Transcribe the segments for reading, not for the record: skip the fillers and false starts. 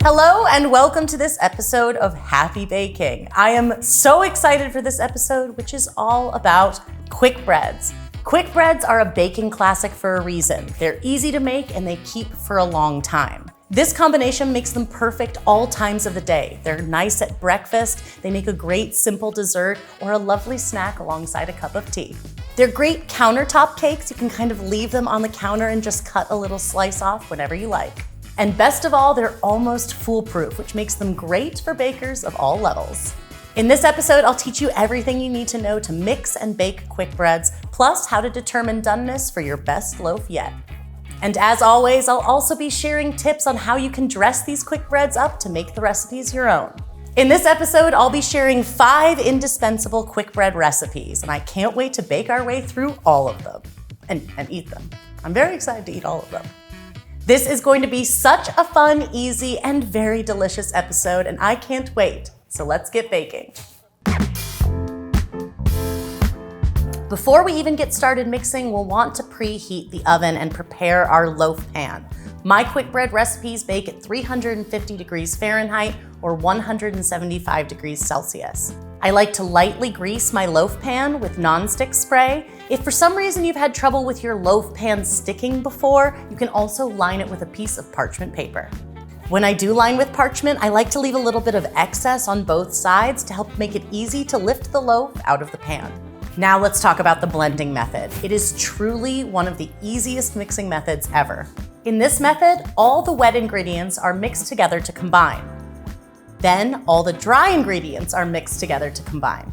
Hello and welcome to this episode of Happy Baking. I am so excited for this episode, which is all about quick breads. Quick breads are a baking classic for a reason. They're easy to make and they keep for a long time. This combination makes them perfect all times of the day. They're nice at breakfast, they make a great simple dessert, or a lovely snack alongside a cup of tea. They're great countertop cakes. You can kind of leave them on the counter and just cut a little slice off whenever you like. And best of all, they're almost foolproof, which makes them great for bakers of all levels. In this episode, I'll teach you everything you need to know to mix and bake quick breads, plus how to determine doneness for your best loaf yet. And as always, I'll also be sharing tips on how you can dress these quick breads up to make the recipes your own. In this episode, I'll be sharing 5 indispensable quick bread recipes, and I can't wait to bake our way through all of them and eat them. I'm very excited to eat all of them. This is going to be such a fun, easy, and very delicious episode, and I can't wait. So let's get baking. Before we even get started mixing, we'll want to preheat the oven and prepare our loaf pan. My quick bread recipes bake at 350 degrees Fahrenheit or 175 degrees Celsius. I like to lightly grease my loaf pan with nonstick spray. If for some reason you've had trouble with your loaf pan sticking before, you can also line it with a piece of parchment paper. When I do line with parchment, I like to leave a little bit of excess on both sides to help make it easy to lift the loaf out of the pan. Now let's talk about the blending method. It is truly one of the easiest mixing methods ever. In this method, all the wet ingredients are mixed together to combine. Then all the dry ingredients are mixed together to combine.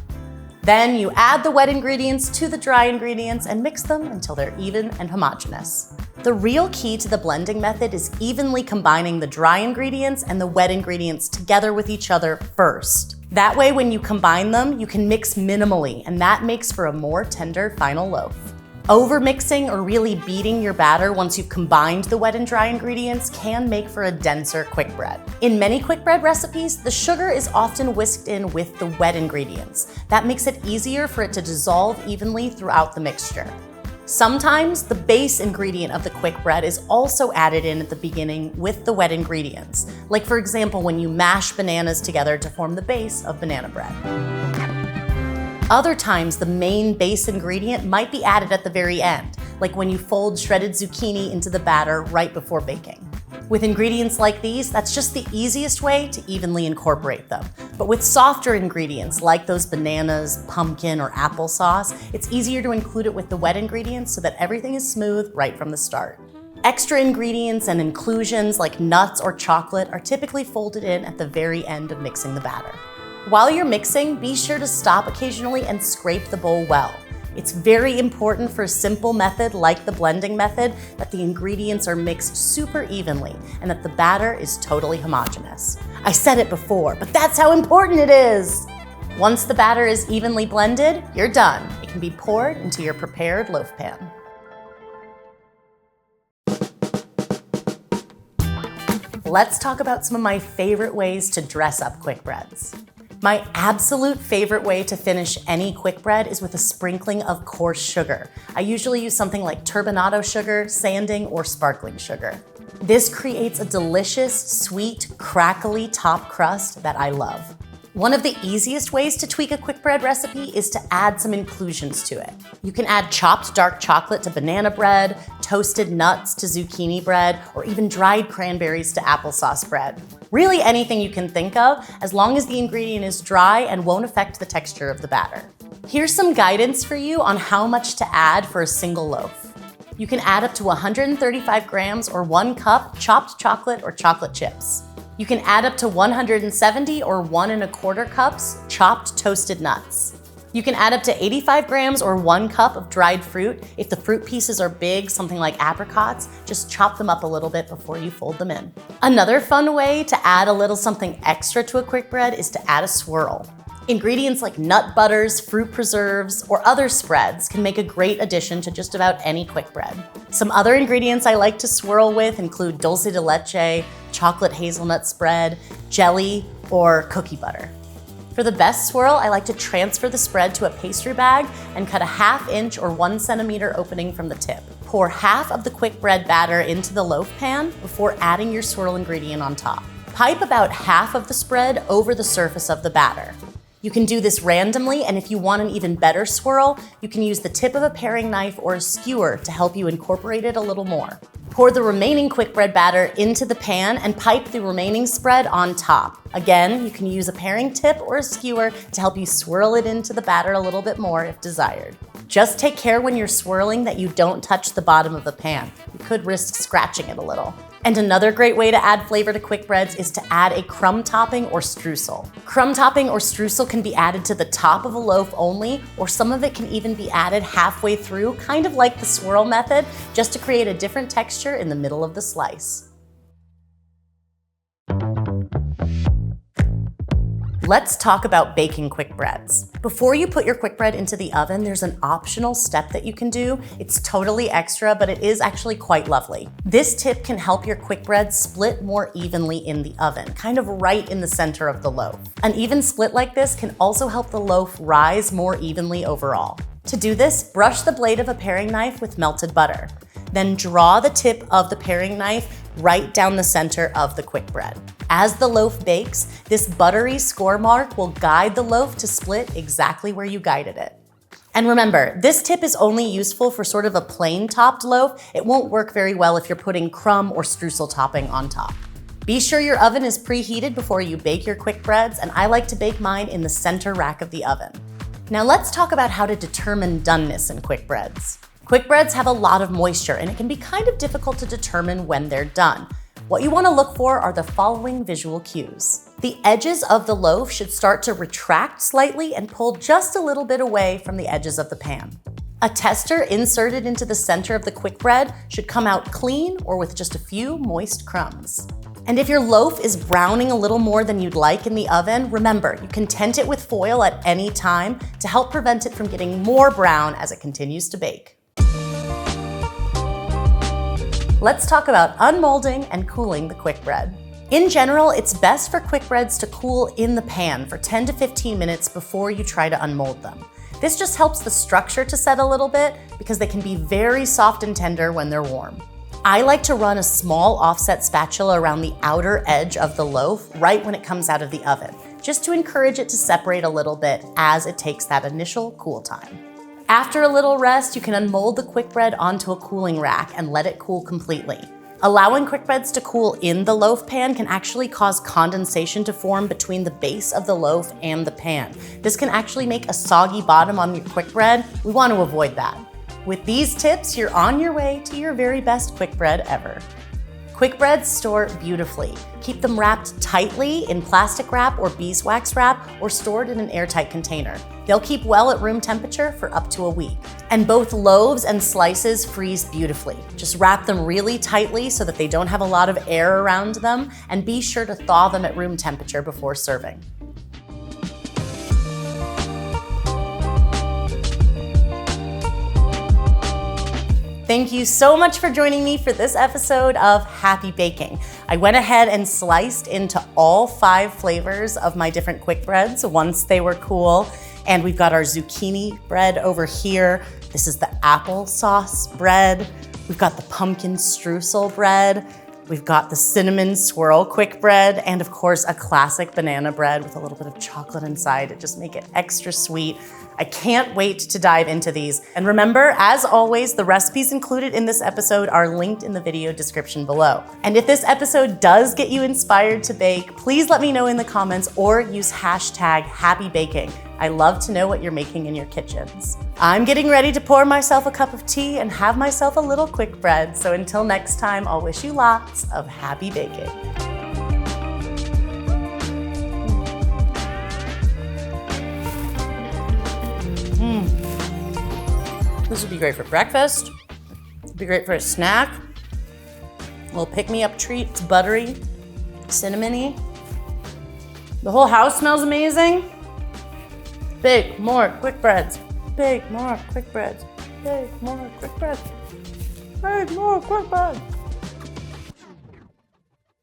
Then you add the wet ingredients to the dry ingredients and mix them until they're even and homogeneous. The real key to the blending method is evenly combining the dry ingredients and the wet ingredients together with each other first. That way, when you combine them, you can mix minimally, and that makes for a more tender final loaf. Over-mixing or really beating your batter once you've combined the wet and dry ingredients can make for a denser quick bread. In many quick bread recipes, the sugar is often whisked in with the wet ingredients. That makes it easier for it to dissolve evenly throughout the mixture. Sometimes the base ingredient of the quick bread is also added in at the beginning with the wet ingredients, like for example when you mash bananas together to form the base of banana bread. Other times, the main base ingredient might be added at the very end, like when you fold shredded zucchini into the batter right before baking. With ingredients like these, that's just the easiest way to evenly incorporate them. But with softer ingredients like those bananas, pumpkin, or applesauce, it's easier to include it with the wet ingredients so that everything is smooth right from the start. Extra ingredients and inclusions like nuts or chocolate are typically folded in at the very end of mixing the batter. While you're mixing, be sure to stop occasionally and scrape the bowl well. It's very important for a simple method like the blending method that the ingredients are mixed super evenly and that the batter is totally homogeneous. I said it before, but that's how important it is! Once the batter is evenly blended, you're done. It can be poured into your prepared loaf pan. Let's talk about some of my favorite ways to dress up quick breads. My absolute favorite way to finish any quick bread is with a sprinkling of coarse sugar. I usually use something like turbinado sugar, sanding, or sparkling sugar. This creates a delicious, sweet, crackly top crust that I love. One of the easiest ways to tweak a quick bread recipe is to add some inclusions to it. You can add chopped dark chocolate to banana bread, toasted nuts to zucchini bread, or even dried cranberries to applesauce bread. Really anything you can think of, as long as the ingredient is dry and won't affect the texture of the batter. Here's some guidance for you on how much to add for a single loaf. You can add up to 135 grams or 1 cup chopped chocolate or chocolate chips. You can add up to 170 or 1 1/4 cups chopped toasted nuts. You can add up to 85 grams or 1 cup of dried fruit. If the fruit pieces are big, something like apricots, just chop them up a little bit before you fold them in. Another fun way to add a little something extra to a quick bread is to add a swirl. Ingredients like nut butters, fruit preserves, or other spreads can make a great addition to just about any quick bread. Some other ingredients I like to swirl with include dulce de leche, chocolate hazelnut spread, jelly, or cookie butter. For the best swirl, I like to transfer the spread to a pastry bag and cut a 1/2 inch or 1 centimeter opening from the tip. Pour half of the quick bread batter into the loaf pan before adding your swirl ingredient on top. Pipe about half of the spread over the surface of the batter. You can do this randomly, and if you want an even better swirl, you can use the tip of a paring knife or a skewer to help you incorporate it a little more. Pour the remaining quick bread batter into the pan and pipe the remaining spread on top. Again, you can use a paring tip or a skewer to help you swirl it into the batter a little bit more if desired. Just take care when you're swirling that you don't touch the bottom of the pan. You could risk scratching it a little. And another great way to add flavor to quick breads is to add a crumb topping or streusel. Crumb topping or streusel can be added to the top of a loaf only, or some of it can even be added halfway through, kind of like the swirl method, just to create a different texture in the middle of the slice. Let's talk about baking quick breads. Before you put your quick bread into the oven, there's an optional step that you can do. It's totally extra, but it is actually quite lovely. This tip can help your quick bread split more evenly in the oven, kind of right in the center of the loaf. An even split like this can also help the loaf rise more evenly overall. To do this, brush the blade of a paring knife with melted butter. Then draw the tip of the paring knife right down the center of the quick bread. As the loaf bakes, this buttery score mark will guide the loaf to split exactly where you guided it. And remember, this tip is only useful for sort of a plain topped loaf. It won't work very well if you're putting crumb or streusel topping on top. Be sure your oven is preheated before you bake your quick breads, and I like to bake mine in the center rack of the oven. Now let's talk about how to determine doneness in quick breads. Quick breads have a lot of moisture, and it can be kind of difficult to determine when they're done. What you want to look for are the following visual cues. The edges of the loaf should start to retract slightly and pull just a little bit away from the edges of the pan. A tester inserted into the center of the quick bread should come out clean or with just a few moist crumbs. And if your loaf is browning a little more than you'd like in the oven, remember, you can tent it with foil at any time to help prevent it from getting more brown as it continues to bake. Let's talk about unmolding and cooling the quick bread. In general, it's best for quick breads to cool in the pan for 10 to 15 minutes before you try to unmold them. This just helps the structure to set a little bit because they can be very soft and tender when they're warm. I like to run a small offset spatula around the outer edge of the loaf right when it comes out of the oven, just to encourage it to separate a little bit as it takes that initial cool time. After a little rest, you can unmold the quick bread onto a cooling rack and let it cool completely. Allowing quick breads to cool in the loaf pan can actually cause condensation to form between the base of the loaf and the pan. This can actually make a soggy bottom on your quick bread. We want to avoid that. With these tips, you're on your way to your very best quick bread ever. Quick breads store beautifully. Keep them wrapped tightly in plastic wrap or beeswax wrap, or stored in an airtight container. They'll keep well at room temperature for up to a week. And both loaves and slices freeze beautifully. Just wrap them really tightly so that they don't have a lot of air around them, and be sure to thaw them at room temperature before serving. Thank you so much for joining me for this episode of Happy Baking. I went ahead and sliced into all 5 flavors of my different quick breads once they were cool. And we've got our zucchini bread over here. This is the applesauce bread. We've got the pumpkin streusel bread. We've got the cinnamon swirl quick bread, and of course a classic banana bread with a little bit of chocolate inside to just make it extra sweet. I can't wait to dive into these. And remember, as always, the recipes included in this episode are linked in the video description below. And if this episode does get you inspired to bake, please let me know in the comments or use hashtag #HappyBaking. I love to know what you're making in your kitchens. I'm getting ready to pour myself a cup of tea and have myself a little quick bread. So until next time, I'll wish you lots of happy baking. This would be great for breakfast. It'd be great for a snack. A little pick-me-up treat. It's buttery, cinnamony. The whole house smells amazing. Bake more quick breads. Bake more quick breads. Bake more quick breads. Bake more quick breads.